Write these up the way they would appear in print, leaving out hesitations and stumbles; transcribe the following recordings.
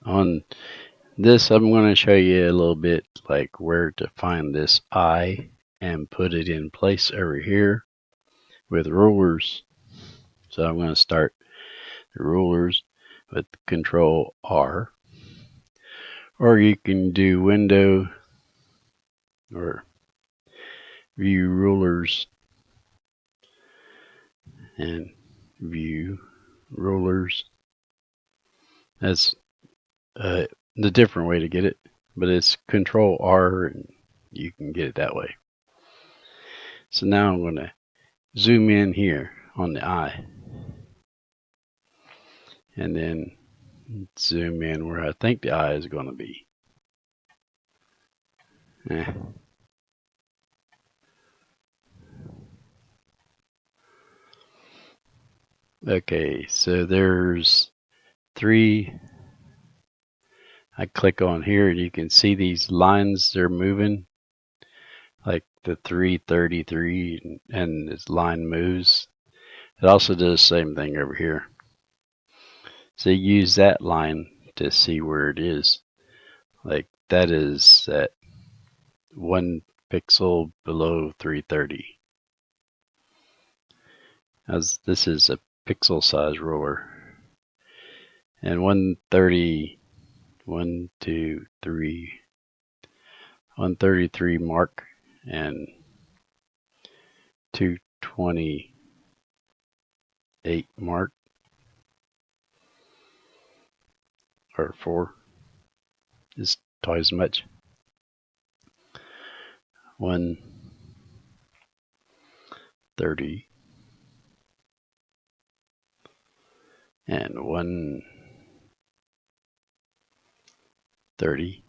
On this, I'm going to show you a little bit like where to find this eye and put it in place over here with rulers. So I'm going to start the rulers with Control R, or you can do Window or View Rulers and View Rulers. That's the different way to get it, but it's Control R and you can get it that way. So now I'm going to zoom in here on the eye and then zoom in where I think the eye is going to be. Eh. Okay, so there's three. I click on here and you can see these lines, they're moving like the 333 and this line moves. It also does the same thing over here. So you use that line to see where it is. Like that is at 1 pixel below 330. As this is a pixel size ruler. And 130, 1, 2, 3, 133 mark and 228 mark or 4 is twice as much. 130 and 130.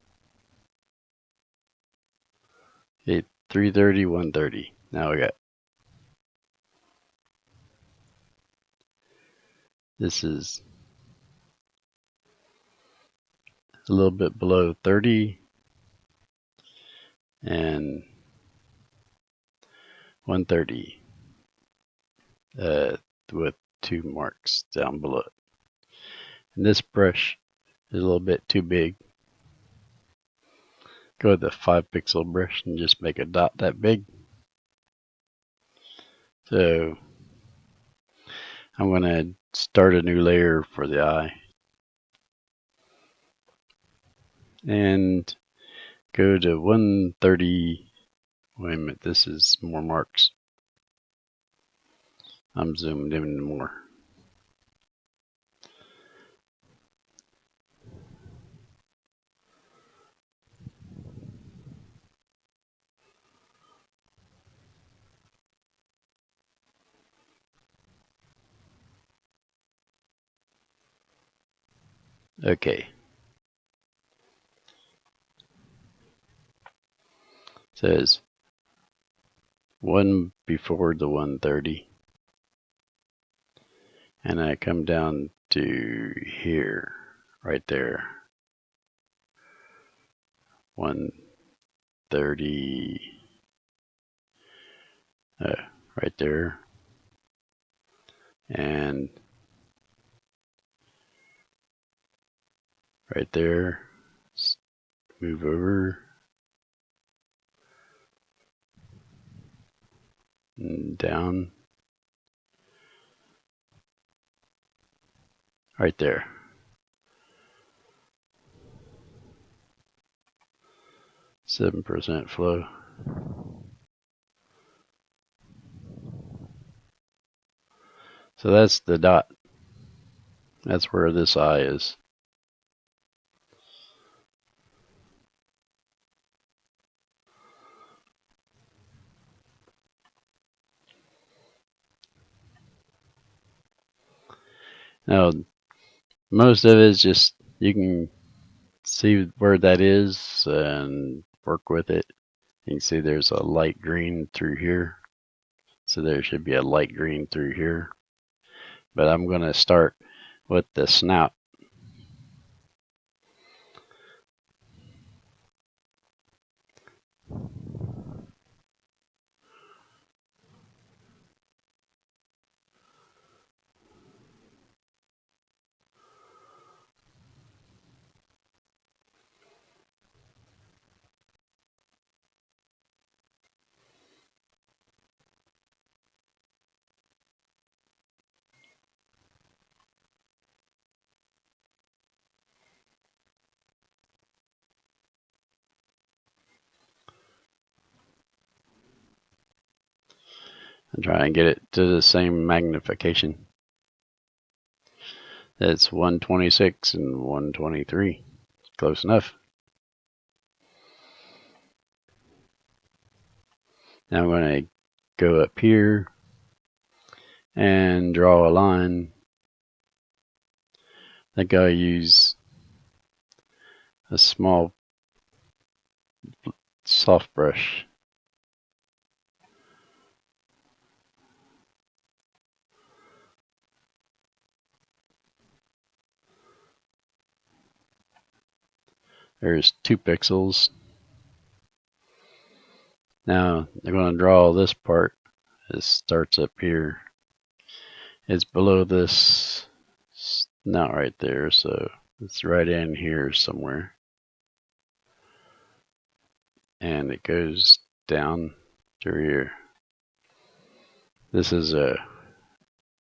330, 130. Now we got this is a little bit below 30 and 130 with 2 marks down below it. And this brush is a little bit too big. Go with the 5 pixel brush and just make a dot that big. So I'm going to start a new layer for the eye and go to 130. Wait a minute, this is more marks. I'm zoomed in more. Okay. It says 1 before the 130. And I come down to here, right there. 130, right there. And right there. Move over. And down. Right there. %, flow. So that's the dot. That's where this eye is. Now, most of it is just, you can see where that is and work with it. You can see there's a light green through here. So there should be a light green through here. But I'm going to start with the snout. and try and get it to the same magnification. That's 126 and 123. Close enough. Now I'm going to go up here and draw a line. I think I'll use a small soft brush. There's 2 pixels. Now I'm going to draw this part. It starts up here. It's below this, not right there, so it's right in here somewhere. And it goes down through here. This is a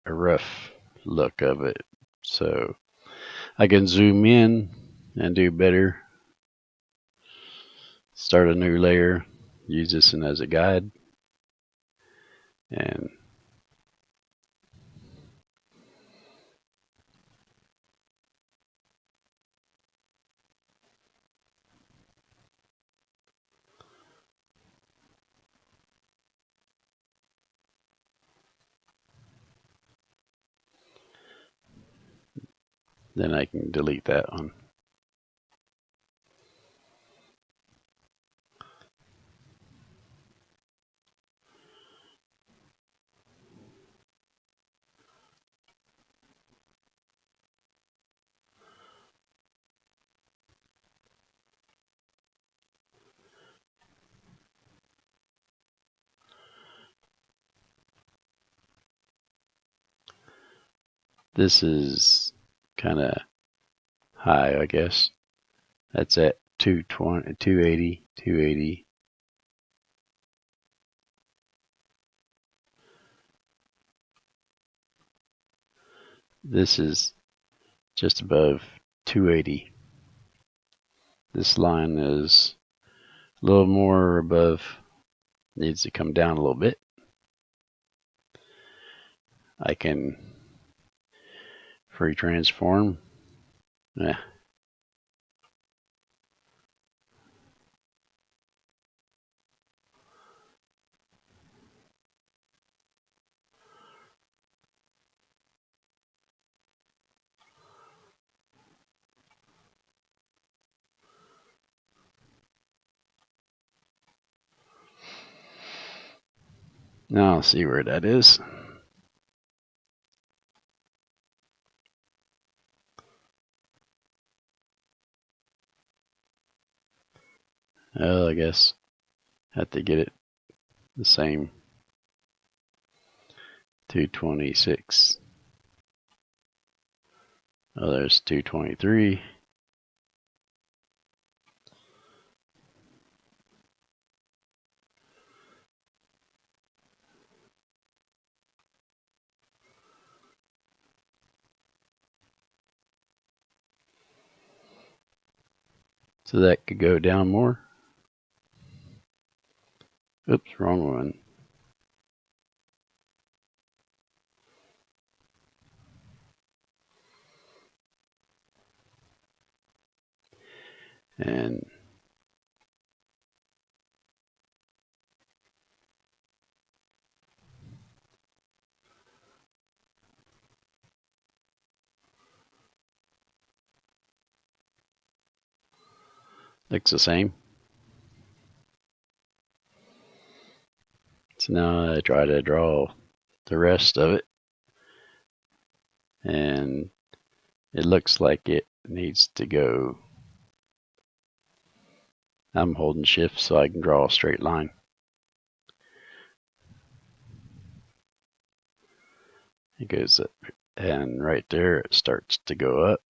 rough look of it, so I can zoom in and do better. Start a new layer, use this as a guide, and then I can delete that one. This is kind of high, I guess. That's at 220, 280, 280. This is just above 280. This line is a little more above, needs to come down a little bit. I can free transform. Now I'll see where that is. I guess have to get it the same. 226. Oh, there's 223. So that could go down more. Oops, wrong one. And looks the same. So now I try to draw the rest of it, and it looks like it needs to go. I'm holding shift so I can draw a straight line. It goes up, and right there it starts to go up.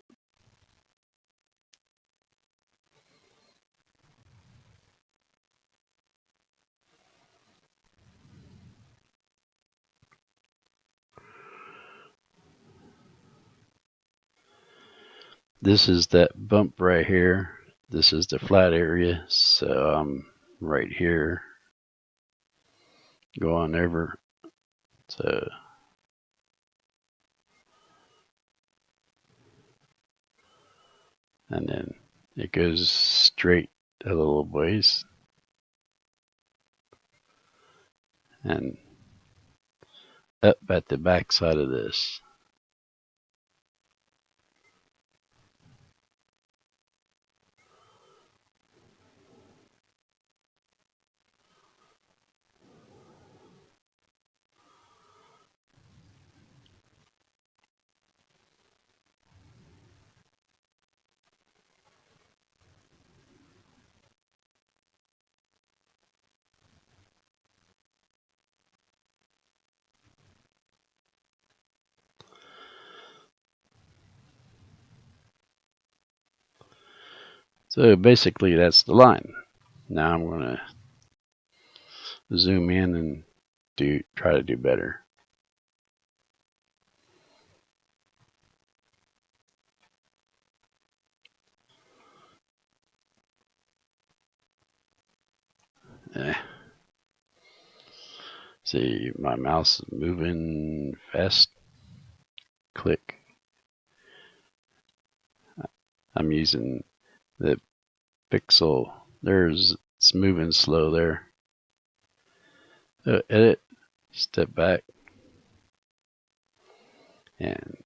This is that bump right here. This is the flat area, so I'm right here going over So and then it goes straight a little ways and up at the back side of this. So basically that's the line. Now I'm going to zoom in and try to do better. See, my mouse is moving fast. Click. I'm using the pixel. It's moving slow there. Edit, step back, and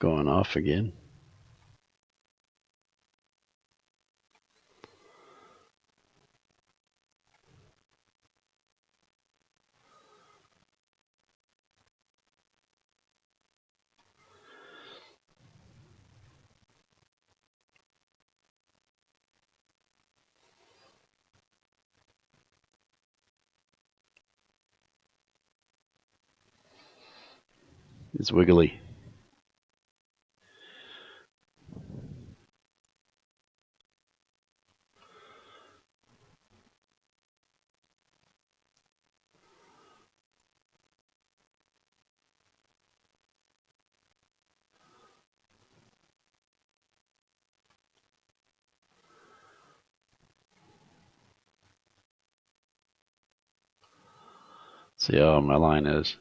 going off again. It's wiggly. See how my line is.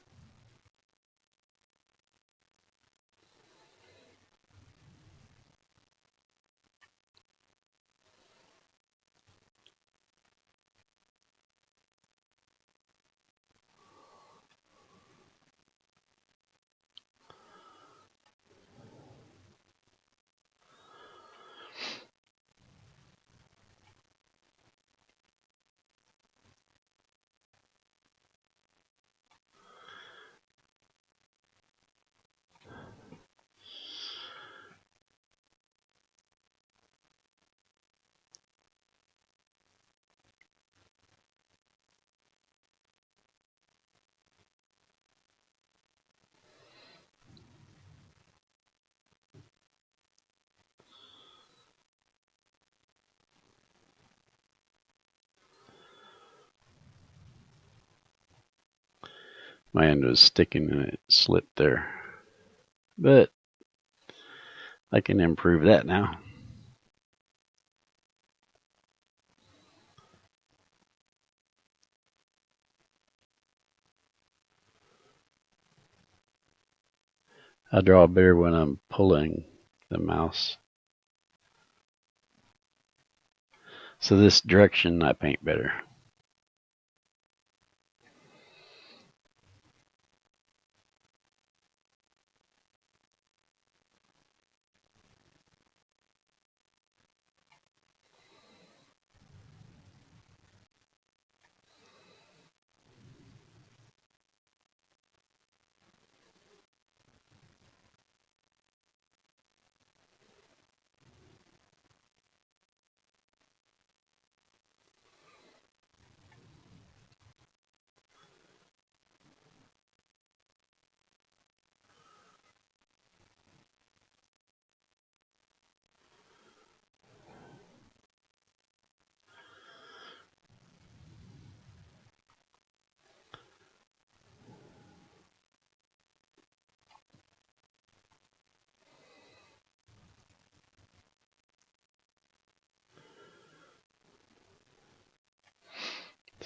My end was sticking and it slipped there. But I can improve that now. I draw better when I'm pulling the mouse. So this direction I paint better.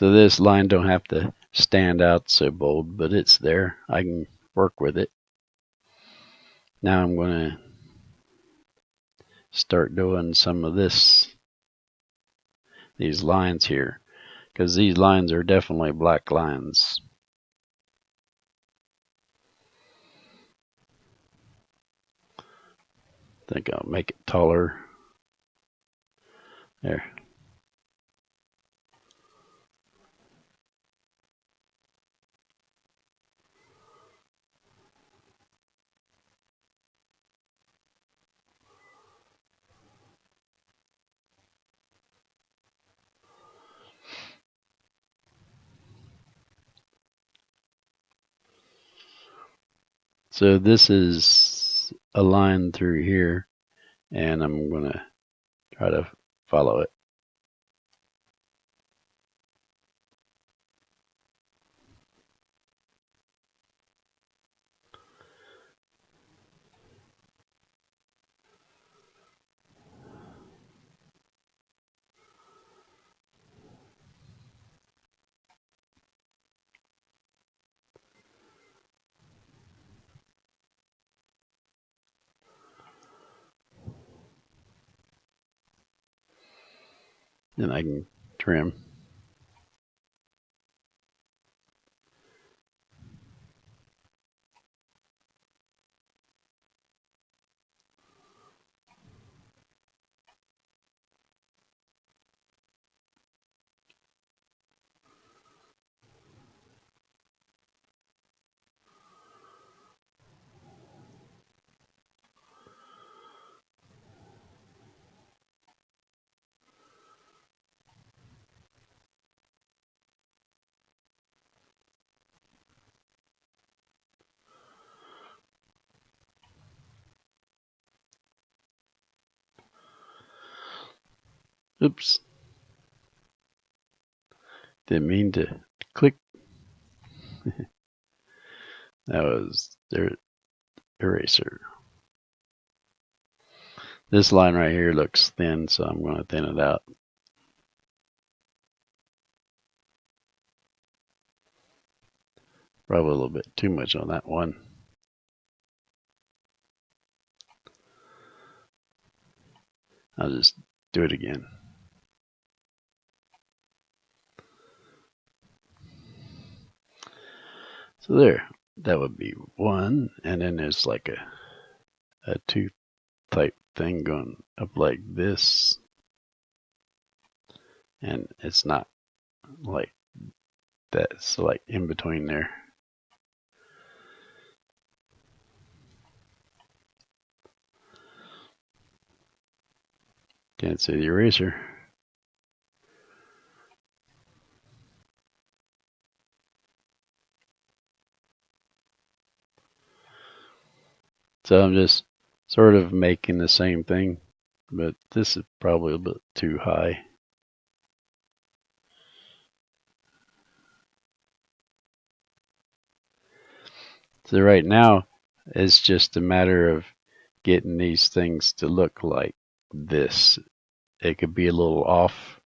So this line don't have to stand out so bold, but it's there. I can work with it. Now I'm going to start doing some of these lines here, because these lines are definitely black lines. I think I'll make it taller. There. So this is a line through here, and I'm going to try to follow it. And I can trim. Oops. Didn't mean to click. That was their eraser. This line right here looks thin, so I'm going to thin it out. Probably a little bit too much on that one. I'll just do it again. So there, that would be one, and then there's like a tooth type thing going up like this, and it's not like that. It's like in between there. Can't see the eraser. So I'm just sort of making the same thing, but this is probably a bit too high. So right now, it's just a matter of getting these things to look like this. It could be a little off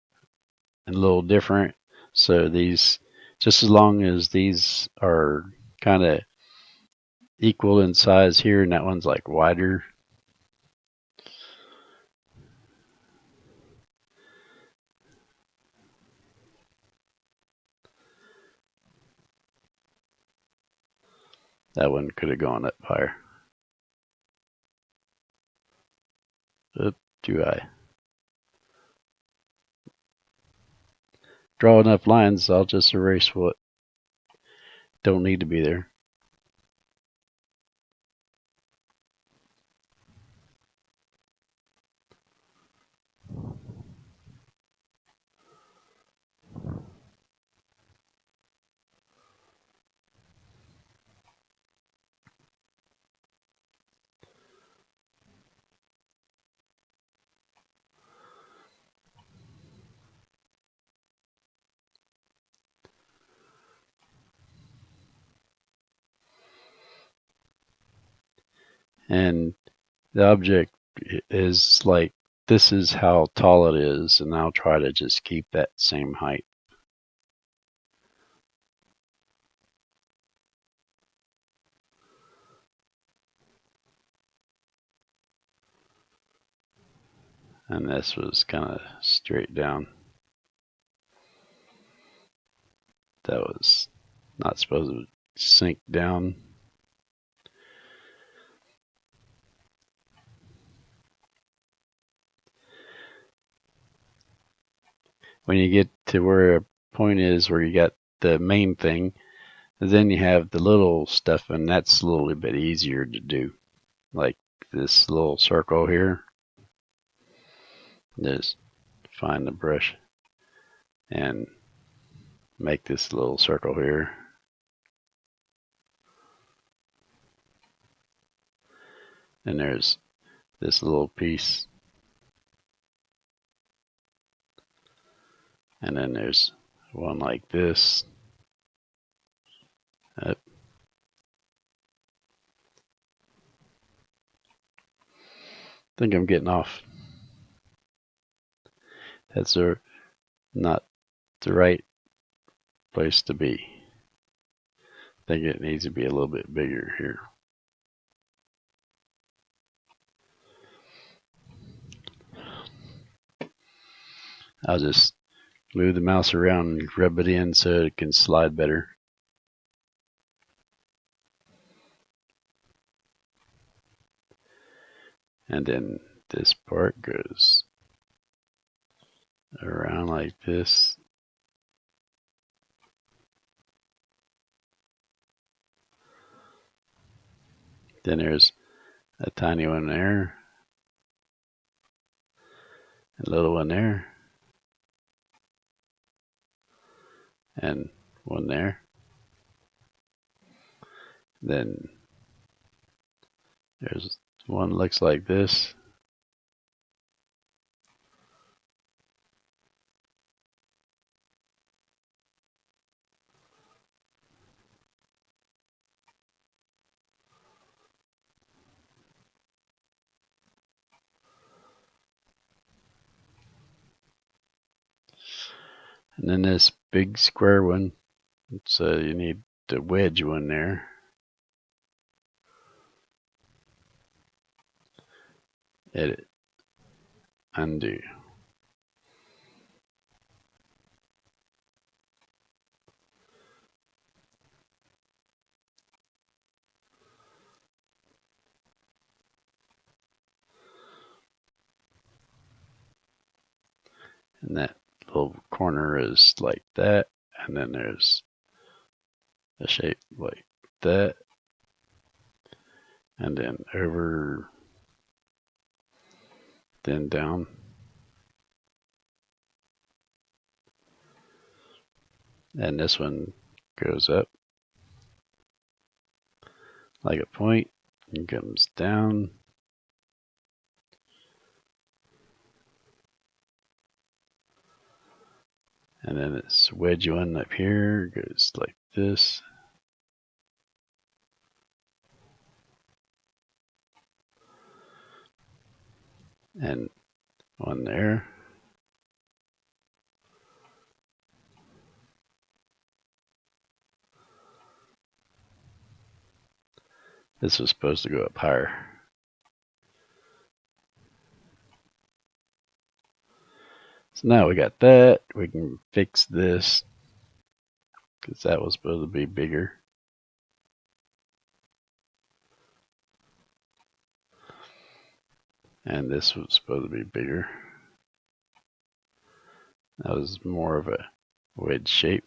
and a little different. So these, just as long as these are kind of equal in size here, and that one's like wider. That one could have gone up higher. Up too high. Draw enough lines, I'll just erase what don't need to be there. And the object is like, this is how tall it is, and I'll try to just keep that same height. And this was kind of straight down. That was not supposed to sink down. When you get to where a point is where you got the main thing, then you have the little stuff, and that's a little bit easier to do. Like this little circle here. Just find the brush and make this little circle here. And there's this little piece. And then there's one like this. Up. I think I'm getting off. That's not the right place to be. I think it needs to be a little bit bigger here. I'll just move the mouse around and rub it in so it can slide better. And then this part goes around like this. Then there's a tiny one there, a little one there, and one there. Then there's one that looks like this. And then this big square one. So you need to wedge one there. Edit. Undo. And that little corner is like that. And then there's a shape like that. And then over, then down. And this one goes up like a point and comes down. And then this wedge one up here goes like this. And one there. This was supposed to go up higher. So now we got that. We can fix this because that was supposed to be bigger. And this was supposed to be bigger. That was more of a wedge shape.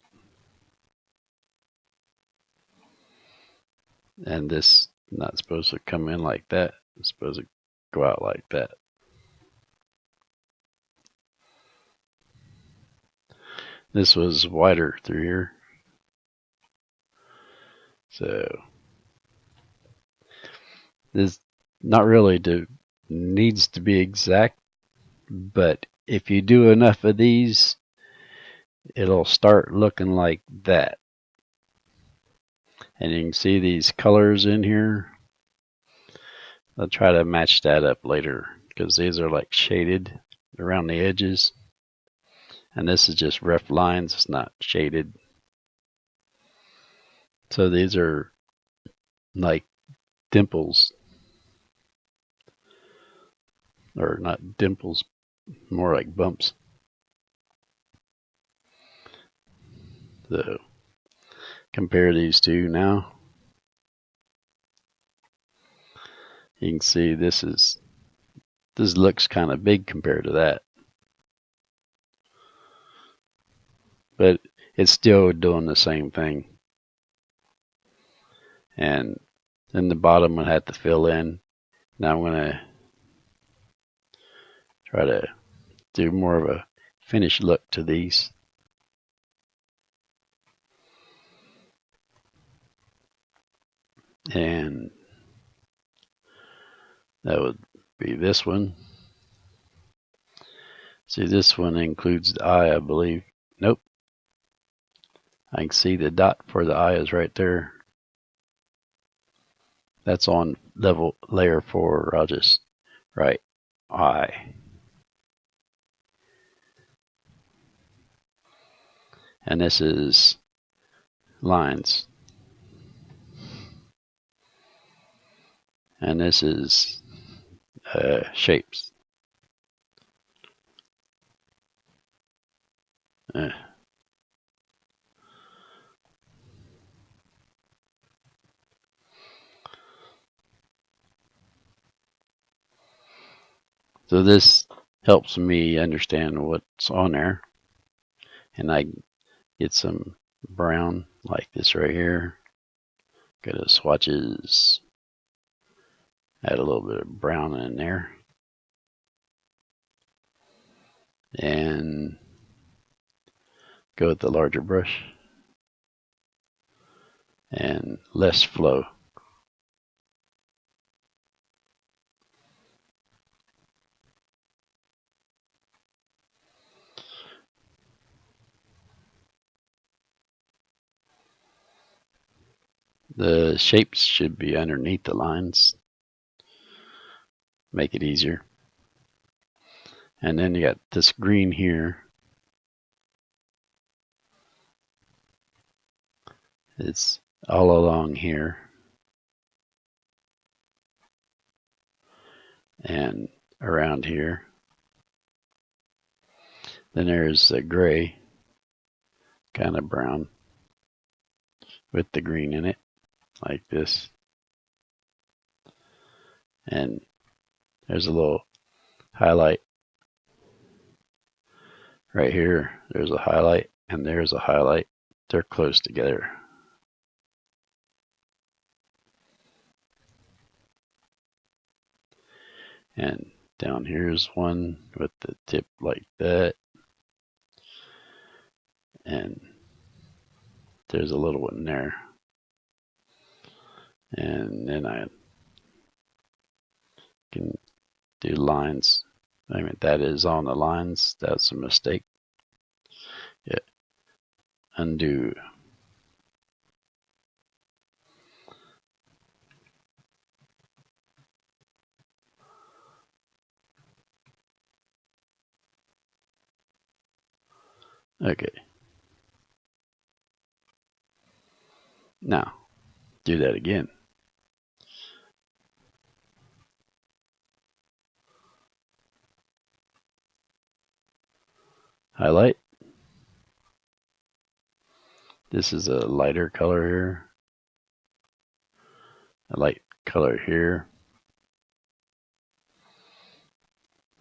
And this not supposed to come in like that. It's supposed to go out like that. This was wider through here. So this not really needs to be exact, but if you do enough of these, it'll start looking like that. And you can see these colors in here. I'll try to match that up later because these are like shaded around the edges. And this is just rough lines, it's not shaded. So these are like dimples. Or not dimples, more like bumps. So compare these two now. You can see this looks kind of big compared to that, but it's still doing the same thing. And then the bottom would have to fill in. Now I'm gonna try to do more of a finished look to these. And that would be this one. See, this one includes the eye, I believe. Nope. I can see the dot for the eye is right there. That's on layer 4. I'll just write eye. And this is lines. And this is shapes. Uh, so this helps me understand what's on there. And I get some brown like this right here. Go to swatches. Add a little bit of brown in there. And go with the larger brush. And less flow. The shapes should be underneath the lines. Make it easier. And then you got this green here. It's all along here. And around here. Then there's the gray, kind of brown, with the green in it, like this. And there's a little highlight right here. There's a highlight, and there's a highlight. They're close together. And down here's one with the tip like that. And there's a little one there. And then I can do lines. I mean, that is on the lines. That's a mistake. Yeah. Undo. Okay. Now, do that again. Highlight. This is a lighter color here. A light color here.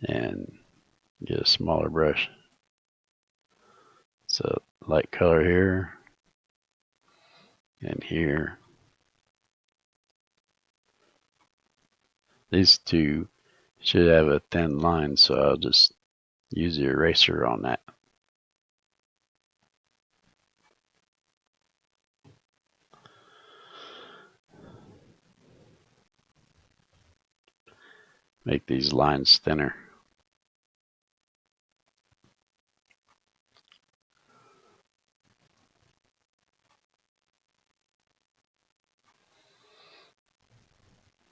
And get a smaller brush. So light color here. And here. These two should have a thin line, so I'll just use the eraser on that. Make these lines thinner.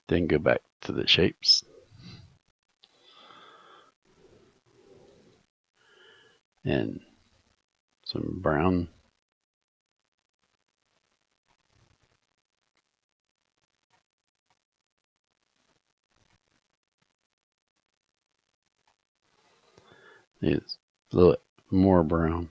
Then go back to the shapes. And some brown. It's a little more brown.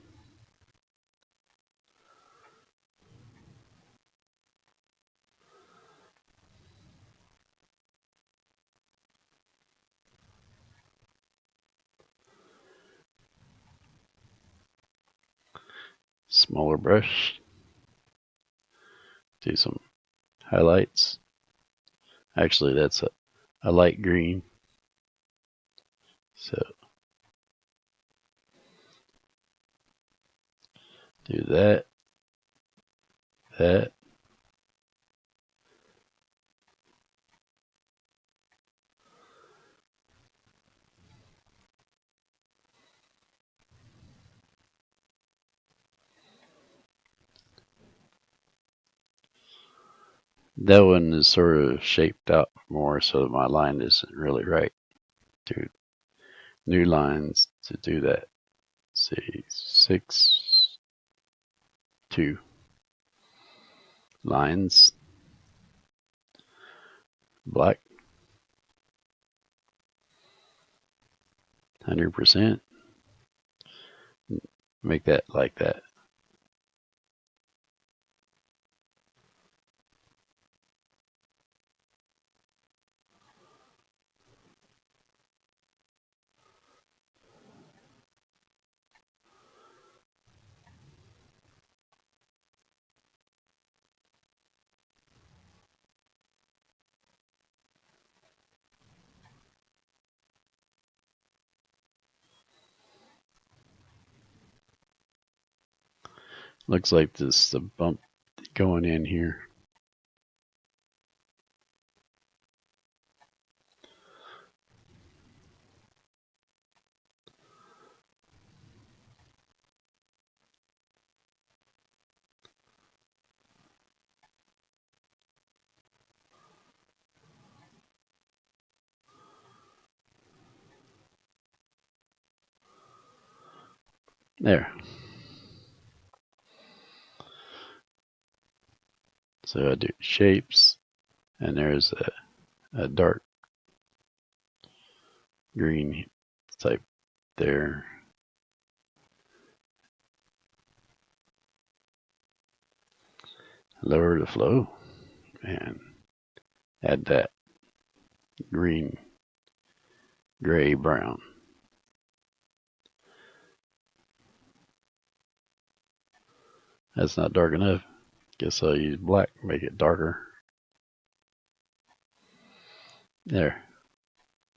Smaller brush. Do some highlights. Actually, that's a light green. So do that, that. That one is sort of shaped out more so my line isn't really right. Do new lines to do that. See, 6, 2 lines, black, 100%. Make that like that. Looks like this the bump going in here. There. So I do shapes, and there's a dark green type there. Lower the flow and add that green, gray, brown. That's not dark enough. Guess I'll use black, make it darker. There.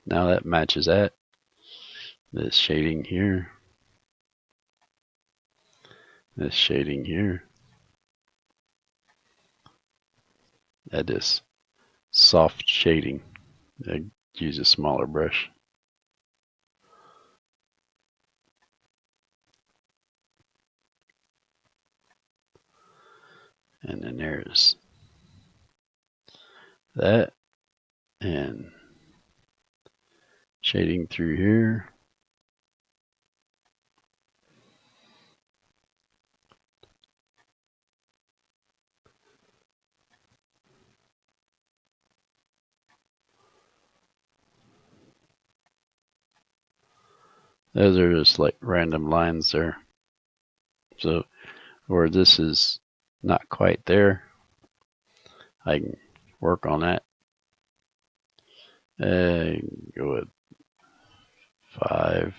Now that matches that. This shading here. This shading here. Add this soft shading. I use a smaller brush. And then there's that. And shading through here. Those are just like random lines there. So where this is not quite there, I can work on that. And go with 5,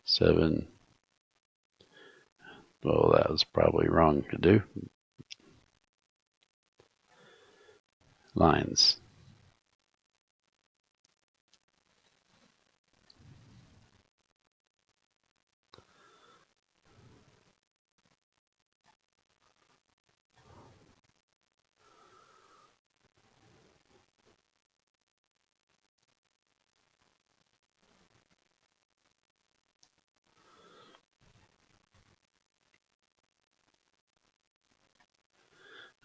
7. Well, that was probably wrong to do. Lines.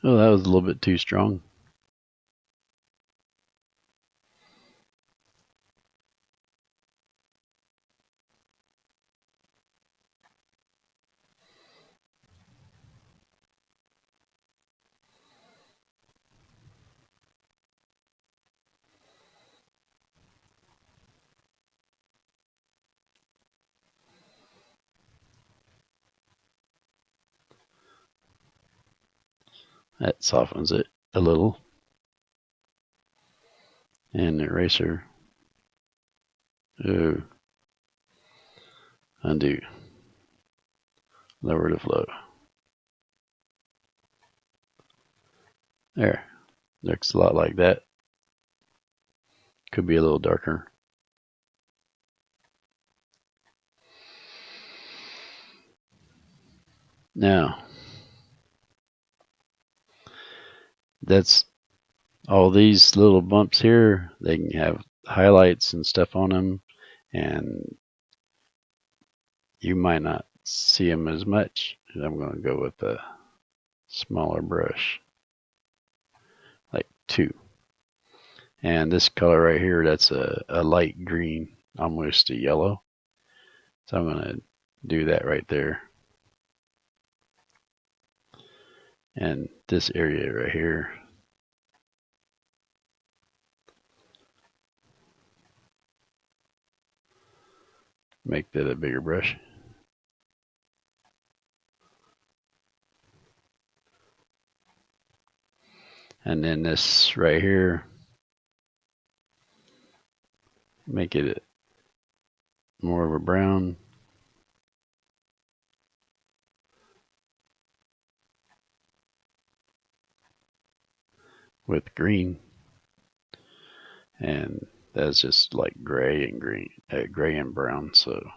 Oh, that was a little bit too strong. That softens it a little. And the eraser. Oh, undo. Lower the flow. There. Looks a lot like that. Could be a little darker. Now, that's all these little bumps here. They can have highlights and stuff on them, and you might not see them as much. I'm going to go with a smaller brush, like 2. And this color right here, that's a light green, almost a yellow. So I'm going to do that right there. And this area right here, make that a bigger brush. And then this right here, make it more of a brown. With green. And that's just like gray and green, gray and brown. So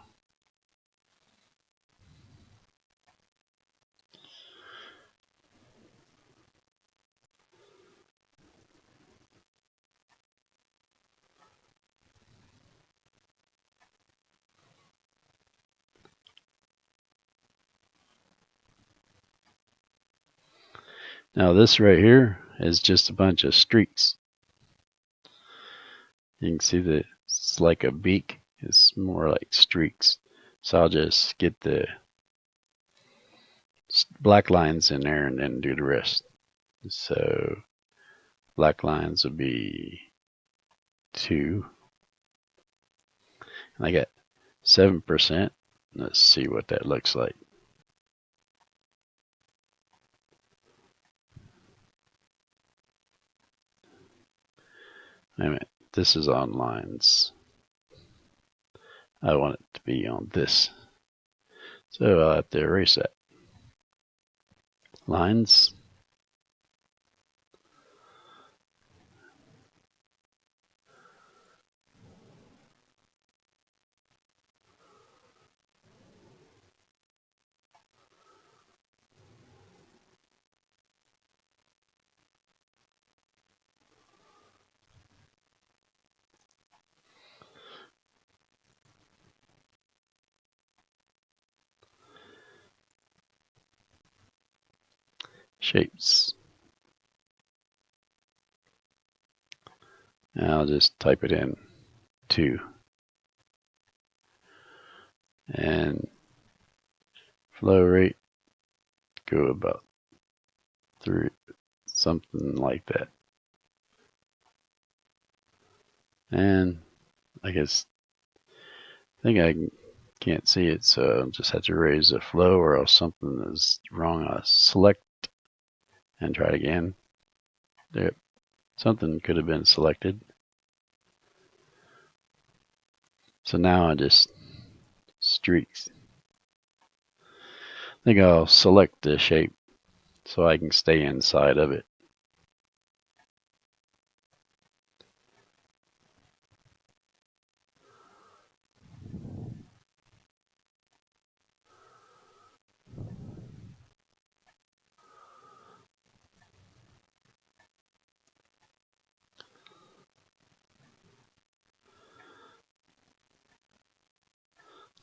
now this right here is just a bunch of streaks. You can see that it's like a beak. It's more like streaks. So I'll just get the black lines in there and then do the rest. So black lines would be 2. And I got 7%. Let's see what that looks like. Wait a minute. This is on lines. I want it to be on this. So I'll have to erase that. Lines. Shapes. And I'll just type it in 2. And flow rate, go about 3, something like that. And I guess I think I can't see it, so I'll just have to raise the flow, or else something is wrong. I'll select and try it again. There, something could have been selected. So now I just streaks. I think I'll select the shape so I can stay inside of it.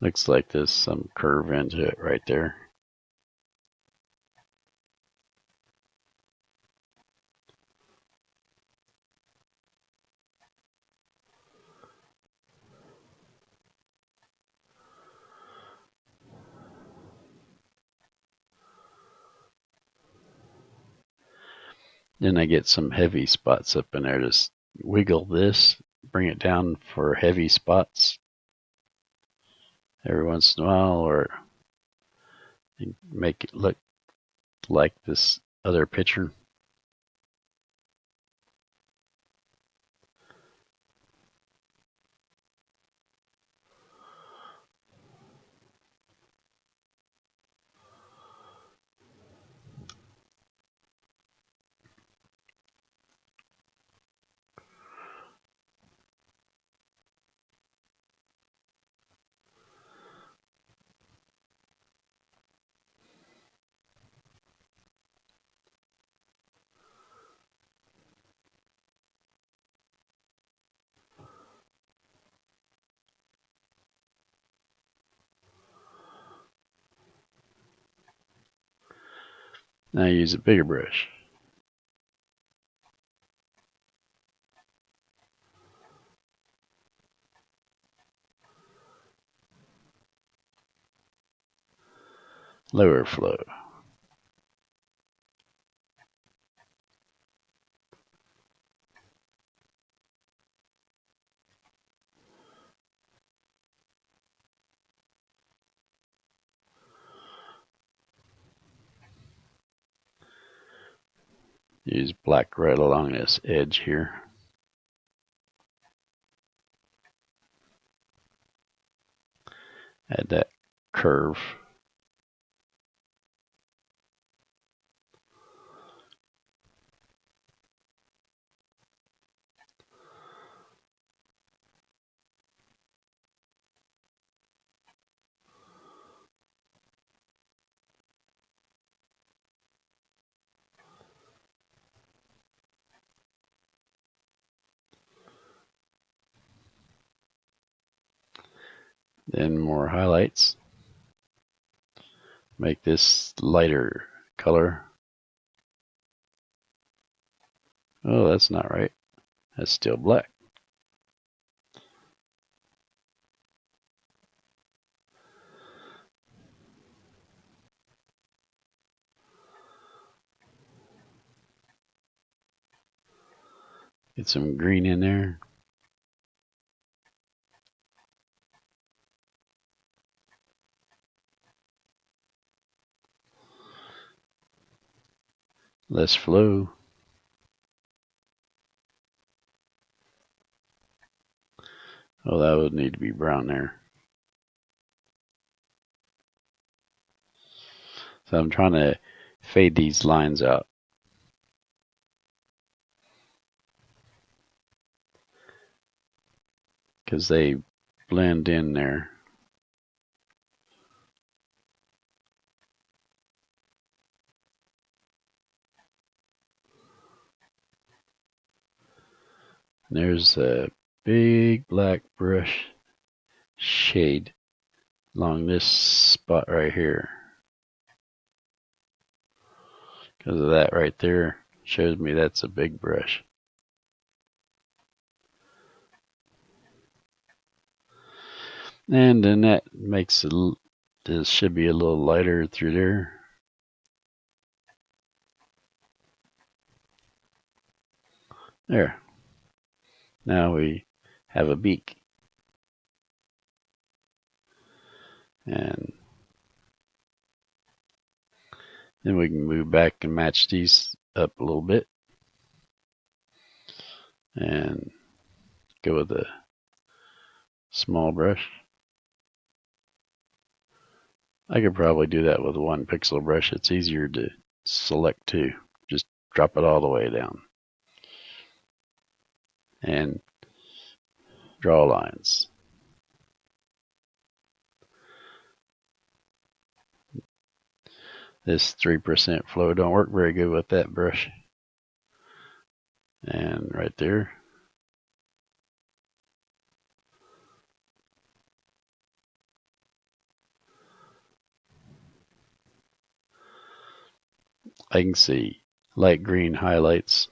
Looks like there's some curve into it right there. Then I get some heavy spots up in there. Just wiggle this, bring it down for heavy spots every once in a while, or make it look like this other picture. Now use a bigger brush. Lower flow. Use black right along this edge here. Add that curve. Then more highlights. Make this lighter color. Oh, that's not right. That's still black. Get some green in there. Less flow. Oh, that would need to be brown there. So I'm trying to fade these lines out. Because they blend in there. There's a big black brush shade along this spot right here. Because of that right there shows me that's a big brush. And then that makes it, this should be a little lighter through there. There. Now we have a beak. And then we can move back and match these up a little bit. And go with a small brush. I could probably do that with one pixel brush. It's easier to select two. Just drop it all the way down. And draw lines. This 3% flow don't work very good with that brush. And right there. I can see light green highlights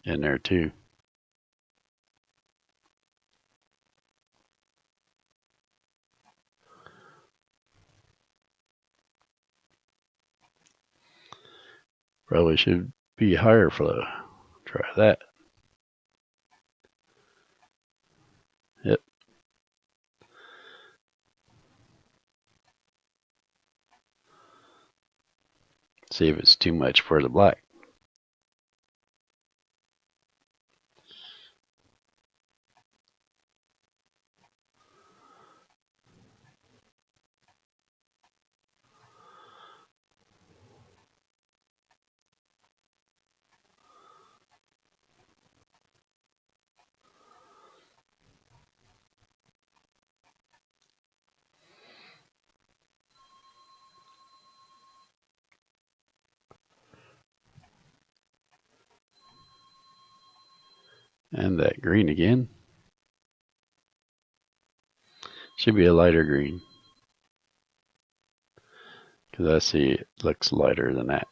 in there too. Probably should be higher flow. Try that. Yep. See if it's too much for the black. And that green again. Should be a lighter green. Because I see it looks lighter than that.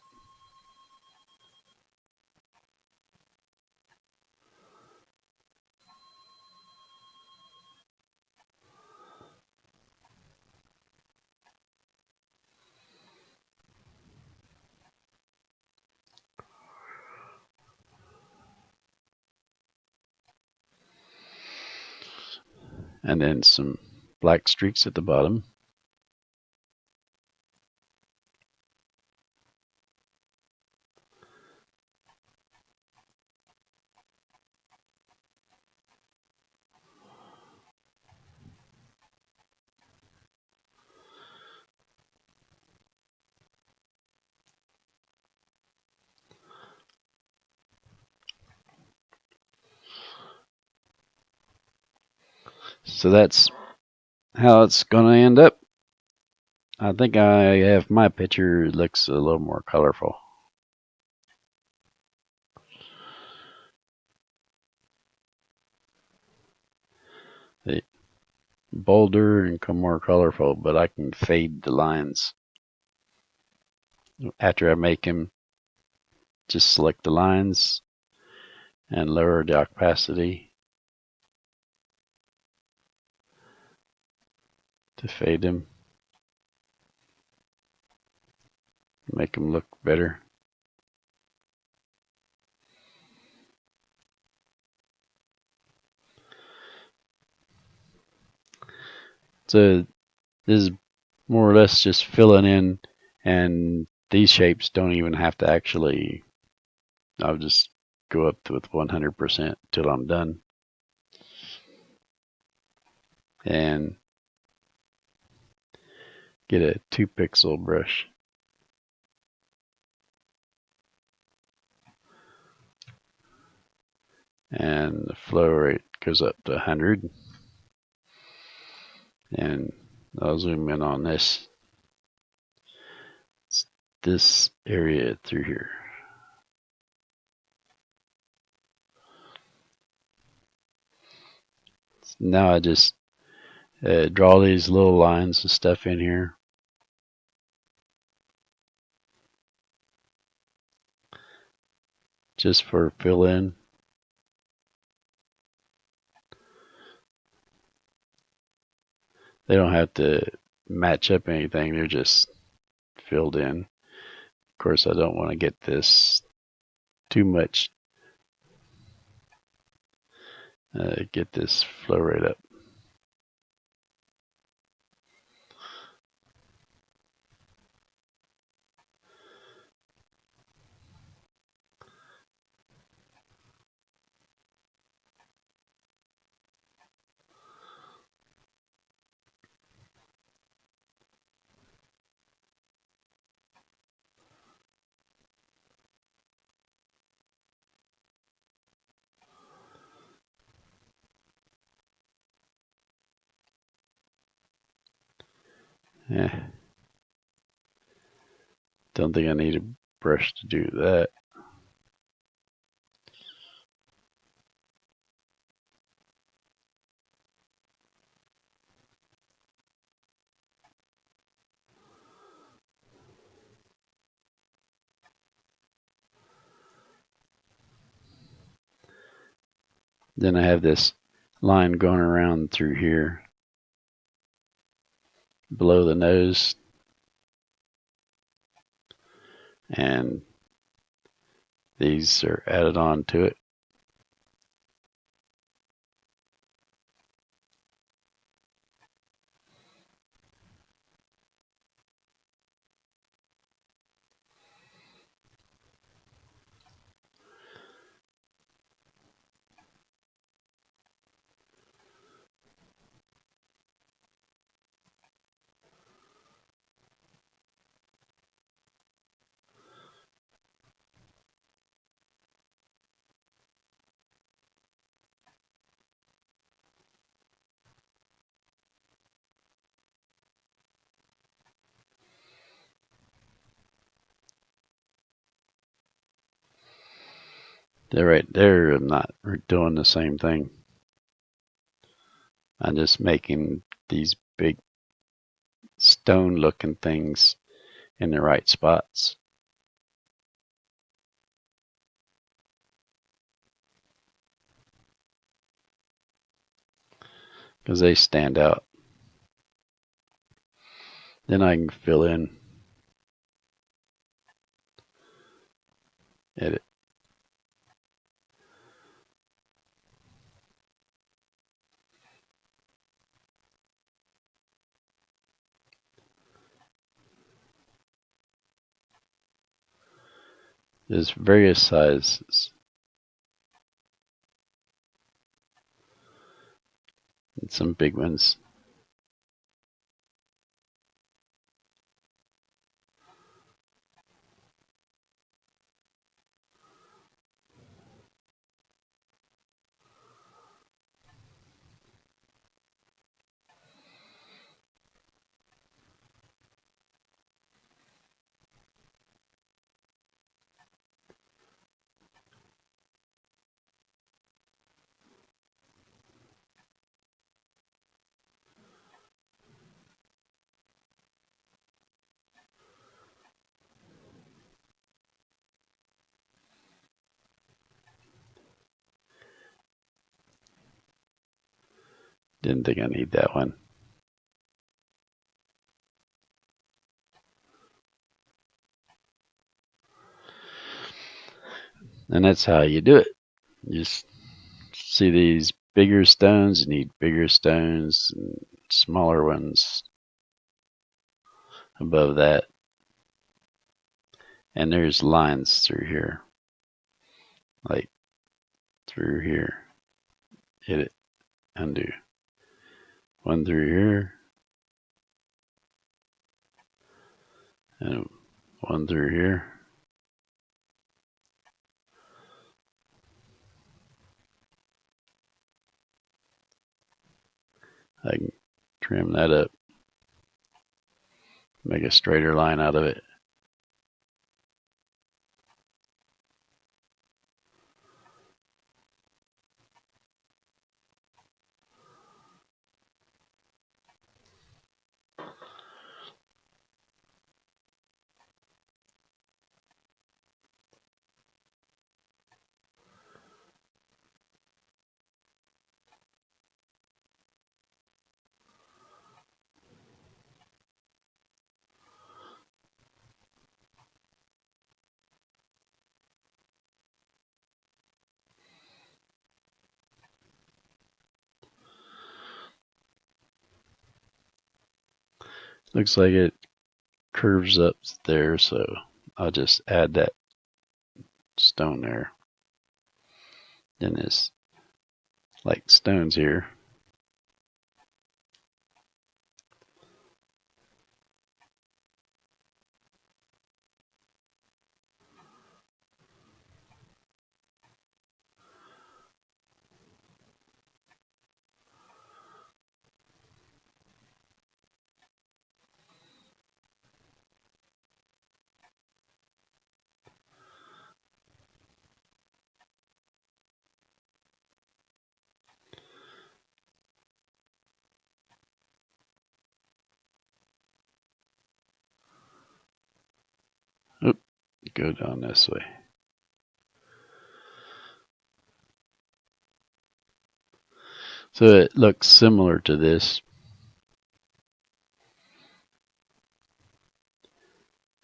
and then some black streaks at the bottom. So that's how it's going to end up. I think I have my picture looks a little more colorful. They bolder and come more colorful, but I can fade the lines. After I make them, just select the lines and lower the opacity to fade them, make them look better. So this is more or less just filling in, and these shapes don't even have to actually, I'll just go up with 100% till I'm done. And get a 2-pixel brush. And the flow rate goes up to 100. And I'll zoom in on this. It's this area through here. Now I just draw these little lines and stuff in here. Just for fill in. They don't have to match up anything, they're just filled in. Of course, I don't want to get this too much. Get this flow rate up. Yeah. Don't think I need a brush to do that. Then I have this line going around through here below the nose, and these are added on to it. They're right there. I'm not doing the same thing. I'm just making these big stone looking things in the right spots. Because they stand out. Then I can fill in, edit. There's various sizes. And some big ones. Didn't think I need that one. And that's how you do it. You just see these bigger stones, you need bigger stones and smaller ones above that. And there's lines through here. Like through here. Hit it. Undo. One through here. And one through here. I can trim that up. Make a straighter line out of it. Looks like it curves up there, so I'll just add that stone there. Then there's like stones here. Oop, go down this way. So it looks similar to this.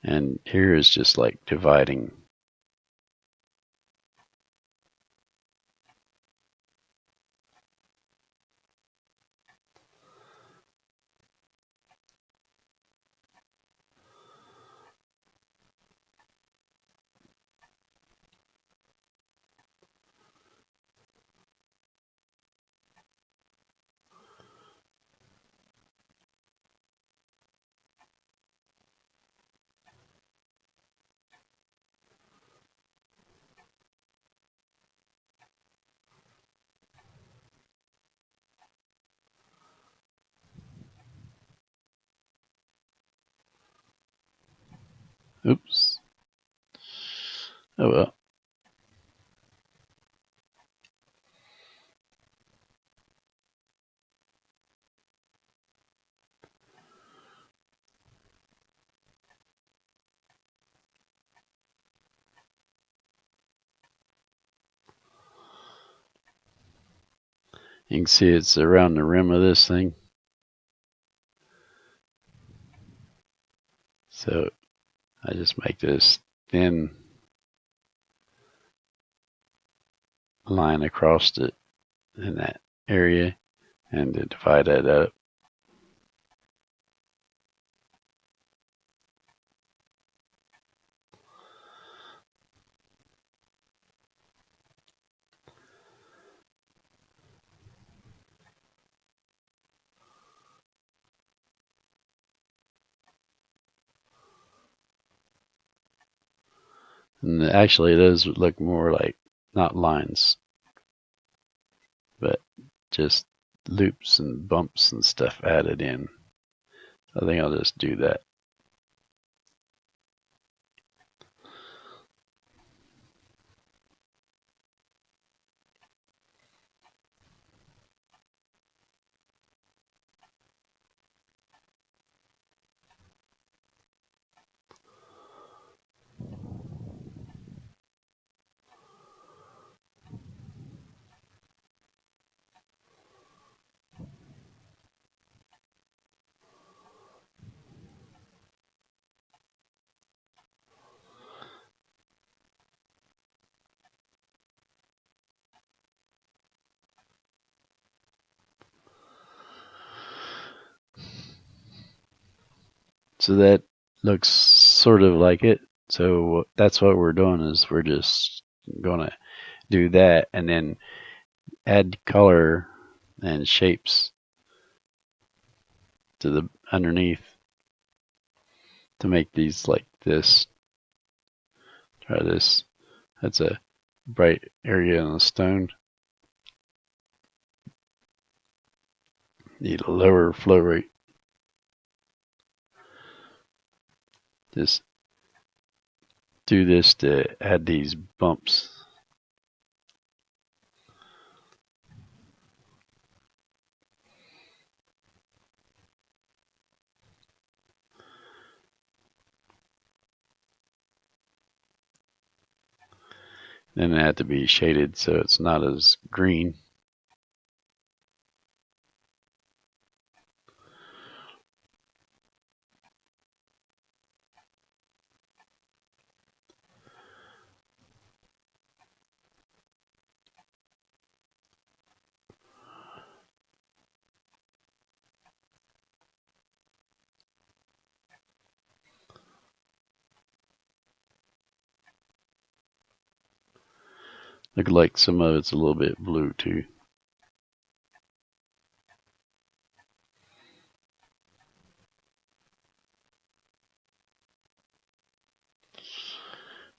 And here is just like dividing. Oops. Oh well. You can see it's around the rim of this thing. So I just make this thin line across it in that area and to divide that up. And actually, it does look more like not lines, but just loops and bumps and stuff added in. I think I'll just do that. So that looks sort of like it. So that's what we're doing is we're just going to do that and then add color and shapes to the underneath to make these like this. Try this. That's a bright area on the stone. Need a lower flow rate. Just do this to add these bumps. Then it had to be shaded so it's not as green. Look like some of it's a little bit blue too.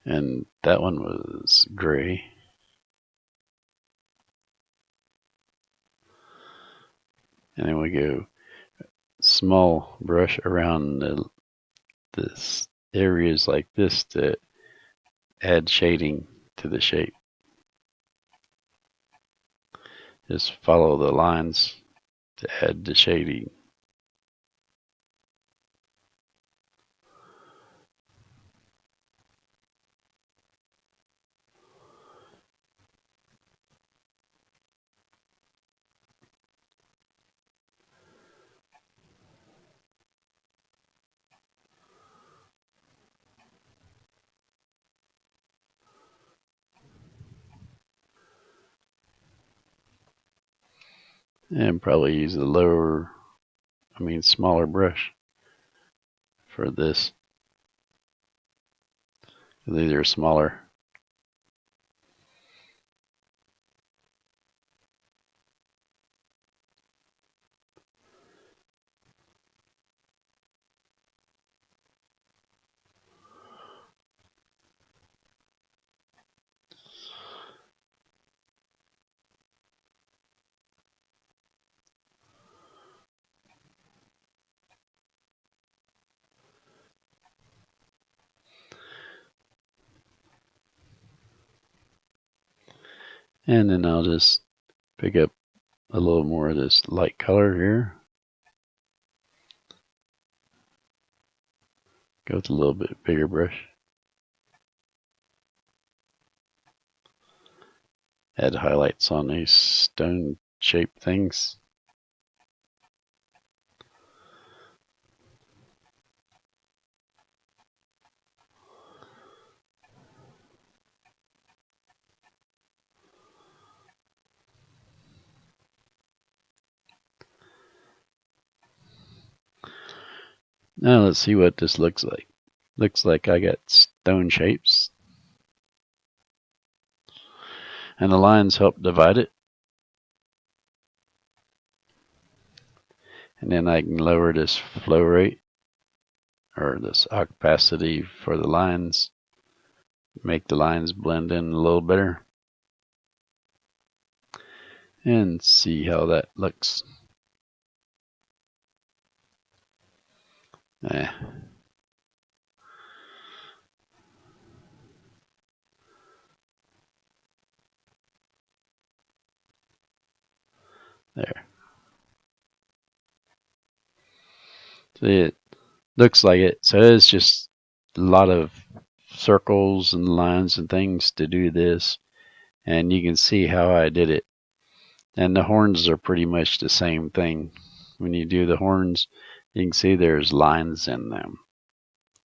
And that one was gray. And then we go small brush around this areas like this to add shading to the shape. Just follow the lines to add the shading. And probably use a smaller brush for this. These are smaller. And then I'll just pick up a little more of this light color here. Go with a little bit bigger brush. Add highlights on these stone shaped things. Now let's see what this looks like. Looks like I got stone shapes. And the lines help divide it. And then I can lower this flow rate or this opacity for the lines make the lines blend in a little better. And see how that looks. Eh. There. So it looks like it. So it's just a lot of circles and lines and things to do this. And you can see how I did it. And the horns are pretty much the same thing. When you do the horns, you can see there's lines in them.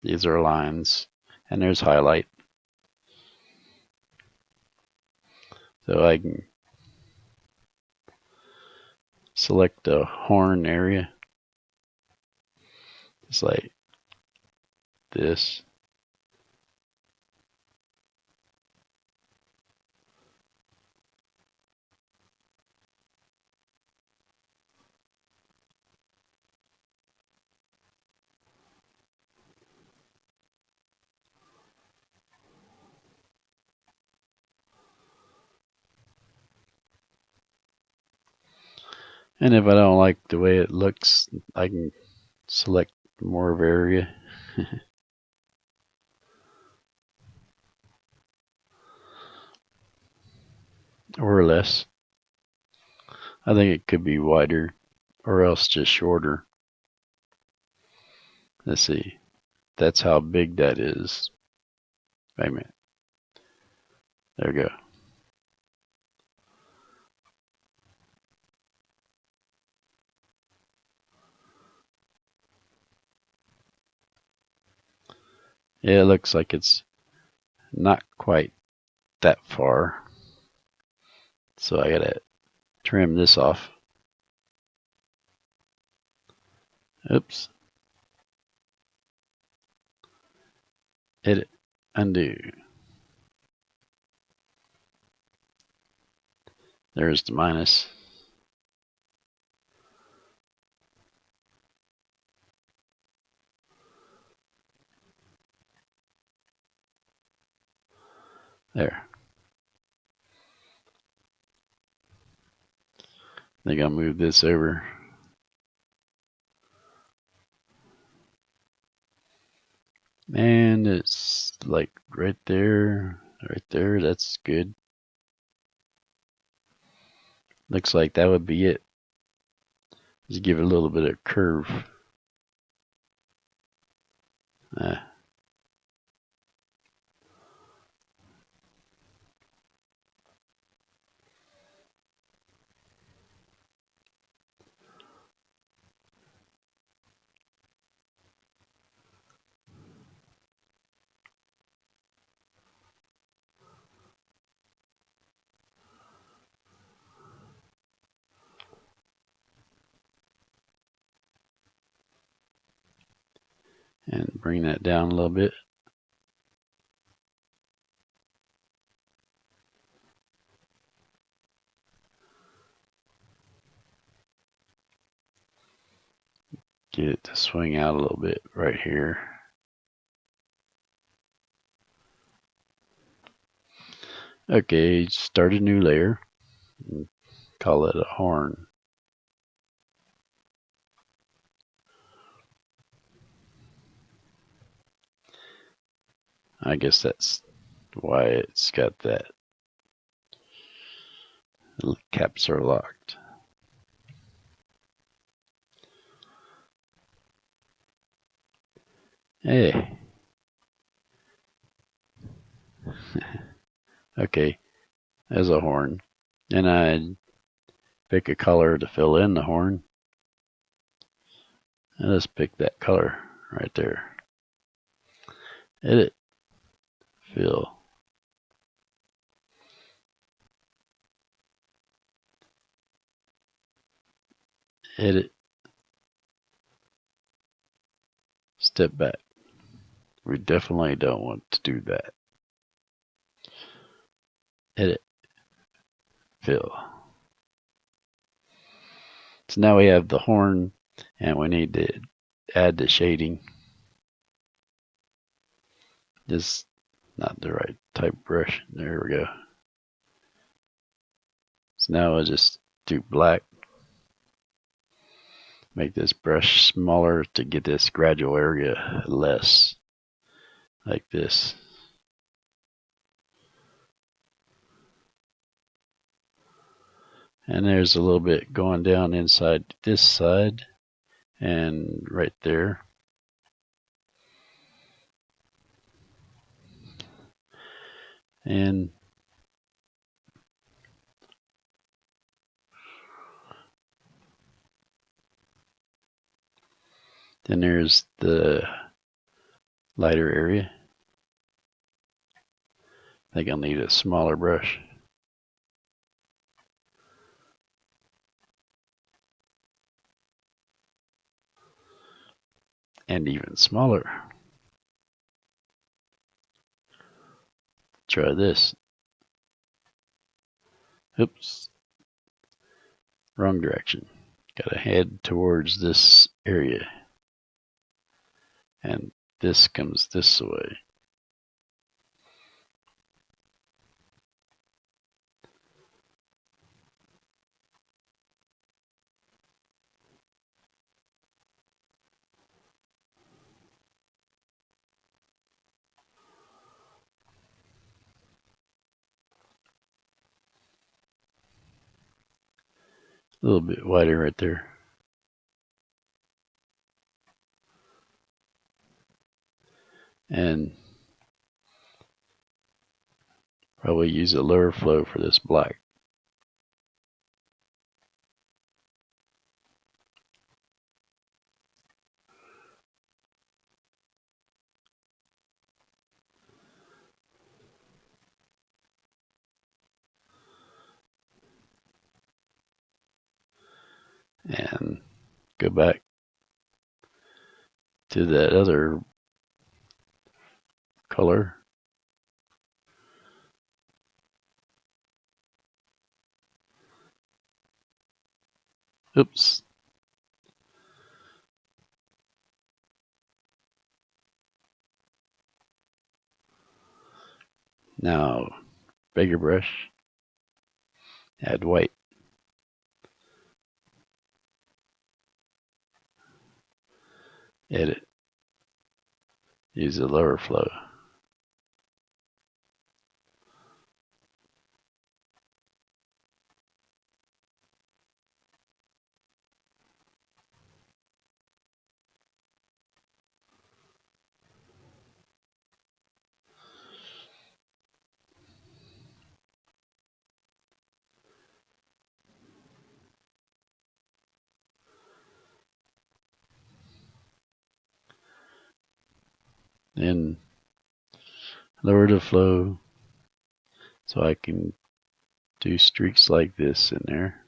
These are lines, and there's highlight. So I can select the horn area, just like this. And if I don't like the way it looks, I can select more of area. Or less. I think it could be wider or else just shorter. Let's see. That's how big that is. Wait a minute. There we go. Yeah, it looks like it's not quite that far. So I gotta trim this off. Oops. Edit. Undo. There's the minus. There. I think I'll move this over. And it's like right there. Right there. That's good. Looks like that would be it. Just give it a little bit of curve. And bring that down a little bit. Get it to swing out a little bit right here. Okay, start a new layer. And call it a horn. I guess that's why it's got that. The caps are locked. Hey. Okay, as a horn. And I pick a color to fill in the horn. And let's pick that color right there. Edit. Fill. Edit. Step back. We definitely don't want to do that. Edit. Fill. So now we have the horn, and we need to add the shading. Just not the right type brush. There we go. So now I'll just do black. Make this brush smaller to get this gradual area less, like this. And there's a little bit going down inside this side and right there. And then there's the lighter area. I think I'll need a smaller brush. And even smaller. Try this. Oops. Wrong direction. Gotta head towards this area. And this comes this way. A little bit wider right there. And probably use a lower flow for this black. And go back to that other color. Oops. Now, bigger brush. Add white. Edit. Use a lower flow. Then lower the flow so I can do streaks like this in there.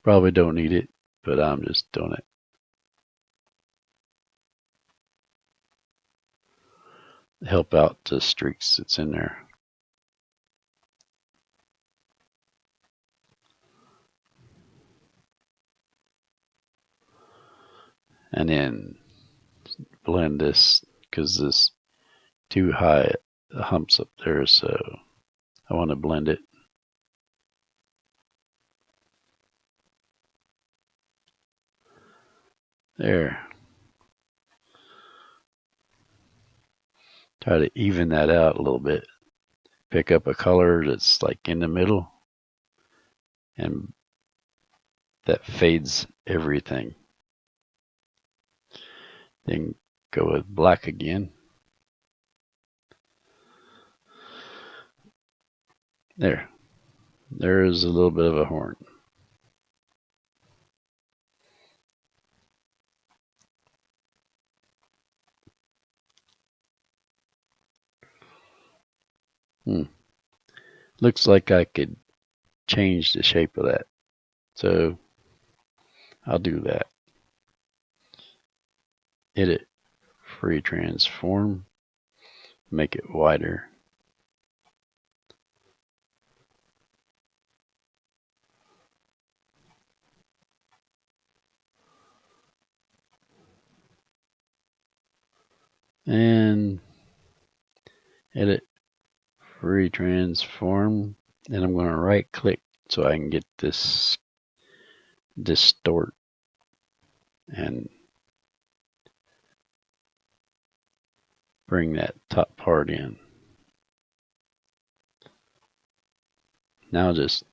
Probably don't need it, but I'm just doing it. Help out the streaks that's in there. And then blend this because this too high humps up there, so I want to blend it. There. Try to even that out a little bit. Pick up a color that's like in the middle and that fades everything. Then go with black again. There. There is a little bit of a horn. Looks like I could change the shape of that. So I'll do that. Edit, free transform, make it wider. And edit, free transform, and I'm going to right click so I can get this distort and bring that top part in. Now just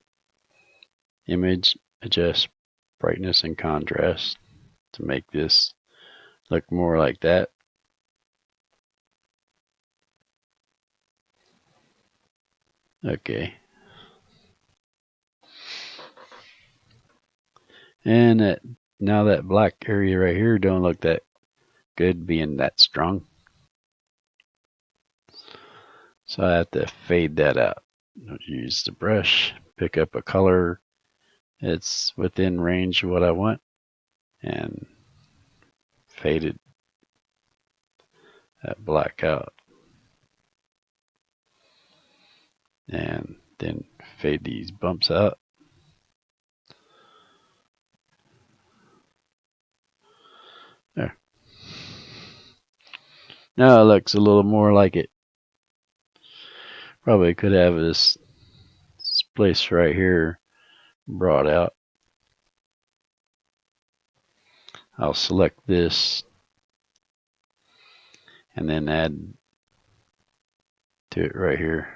image, adjust brightness and contrast to make this look more like that. Okay. And now that black area right here don't look that good being that strong. So I have to fade that out. Use the brush, pick up a color. It's within range of what I want, and faded that black out. And then fade these bumps out. There. Now it looks a little more like it. Probably could have this place right here brought out. I'll select this and then add to it right here.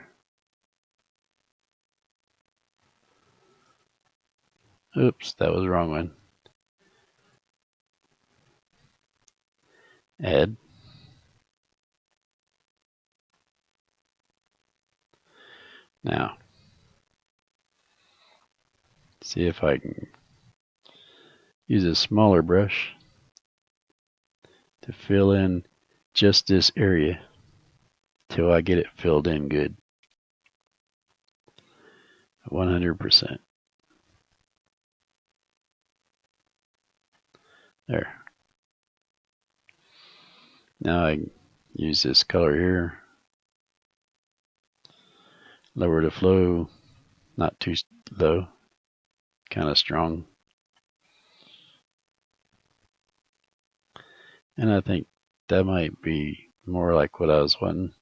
Oops, that was the wrong one. Add. Now, see if I can use a smaller brush to fill in just this area till I get it filled in good. 100%. There. Now I can use this color here. Lower the flow, not too low, kind of strong. And I think that might be more like what I was wanting.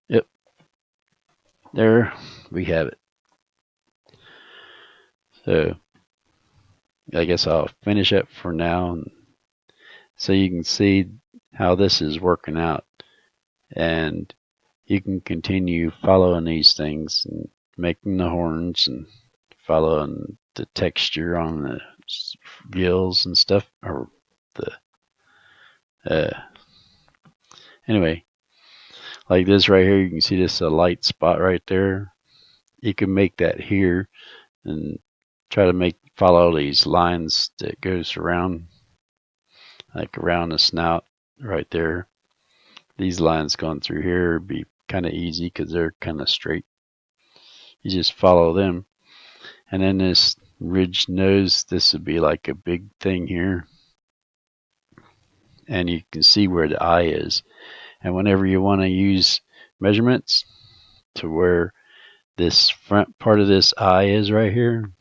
Yep. There we have it. So I guess I'll finish up for now so you can see how this is working out. And you can continue following these things and making the horns and following the texture on the gills and stuff, or the anyway, like this right here, you can see this a light spot right there. You can make that here and try to follow these lines that goes around, like around the snout right there. These lines going through here would be kind of easy because they're kind of straight. You just follow them. And then this ridged nose, this would be like a big thing here. And you can see where the eye is. And whenever you want to use measurements to where this front part of this eye is right here,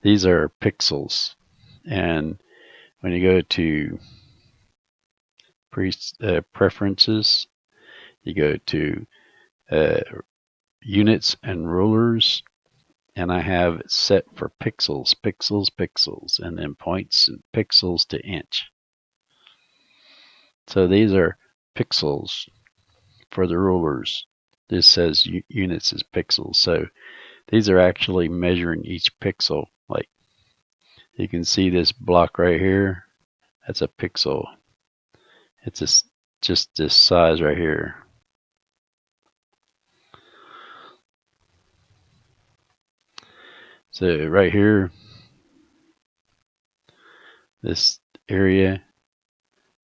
these are pixels. And when you go to preferences, you go to units and rulers, and I have it set for pixels, pixels, pixels, and then points and pixels to inch. So these are pixels for the rulers. This says units is pixels. So these are actually measuring each pixel. Like you can see this block right here, that's a pixel. It's just this size right here. So right here, this area,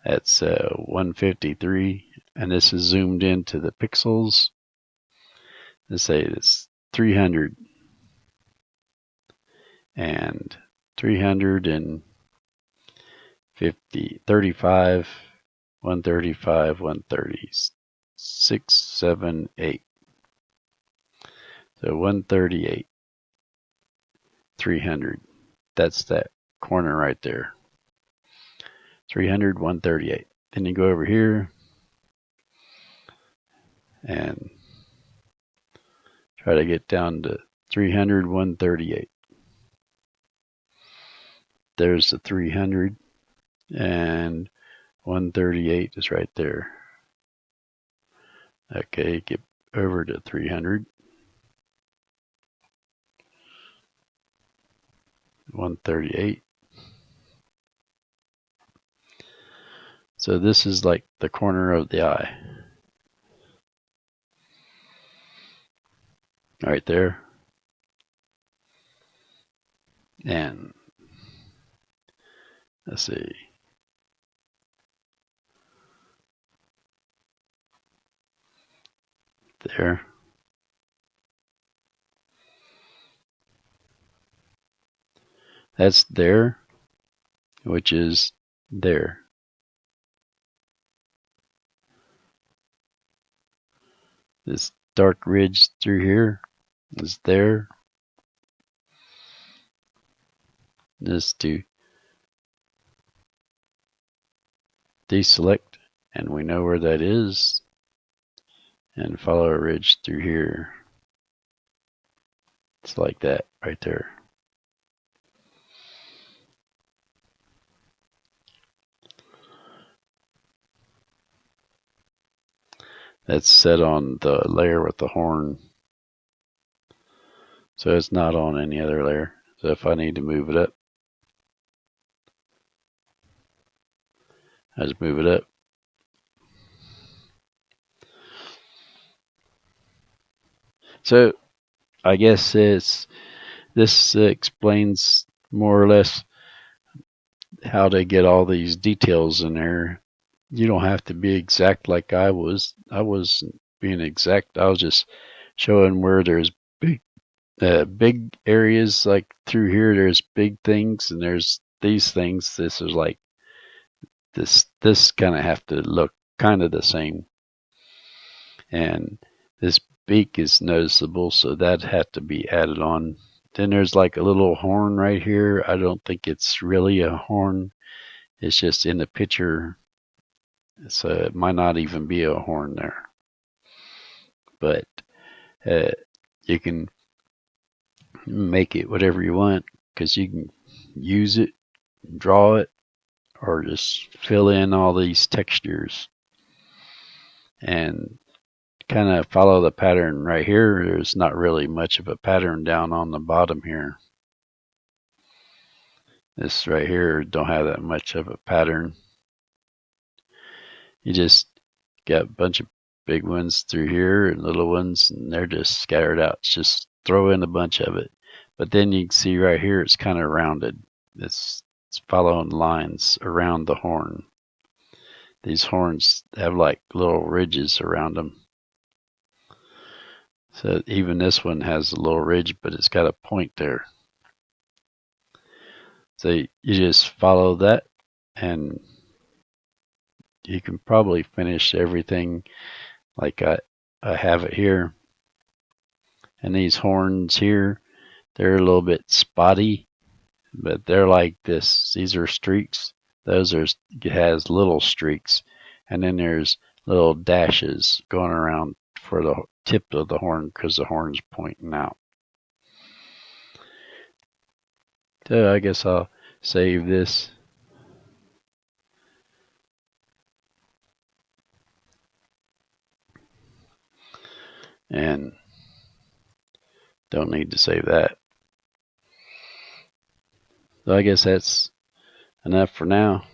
that's 153, and this is zoomed into the pixels. Let's say it's 300 and 350, 35, 135, 130, 6, 7, 8. So 138, 300. That's that corner right there. 300, 138. Then you go over here and try to get down to 300, 138. There's the 300, and 138 is right there. Okay, get over to 300. 138. So this is like the corner of the eye. Right there. And let's see. There. That's there, which is there. This dark ridge through here is there. Just to deselect, and we know where that is, and follow a ridge through here. It's like that right there. That's set on the layer with the horn, so it's not on any other layer. So if I need to move it up, I just move it up. So I guess this explains more or less how to get all these details in there. You don't have to be exact like I was. I wasn't being exact. I was just showing where there's big areas like through here. There's big things, and there's these things. This is like this kind of have to look kind of the same, and this beak is noticeable, so that had to be added on. Then there's like a little horn right here. I don't think it's really a horn. It's just in the picture, so it might not even be a horn there. But you can make it whatever you want, because you can use it, draw it, or just fill in all these textures and kind of follow the pattern right here. There's not really much of a pattern down on the bottom here. This right here don't have that much of a pattern. You just got a bunch of big ones through here and little ones, and they're just scattered out. Just throw in a bunch of it. But then you can see right here it's kind of rounded. It's following lines around the horn. These horns have like little ridges around them. So even this one has a little ridge, but it's got a point there. So you just follow that, and you can probably finish everything like I have it here. And these horns here, they're a little bit spotty, but they're like this. These are streaks. Those are, it has little streaks, and then there's little dashes going around for the tip of the horn because the horn's pointing out. So I guess I'll save this. And don't need to save that. So I guess that's enough for now.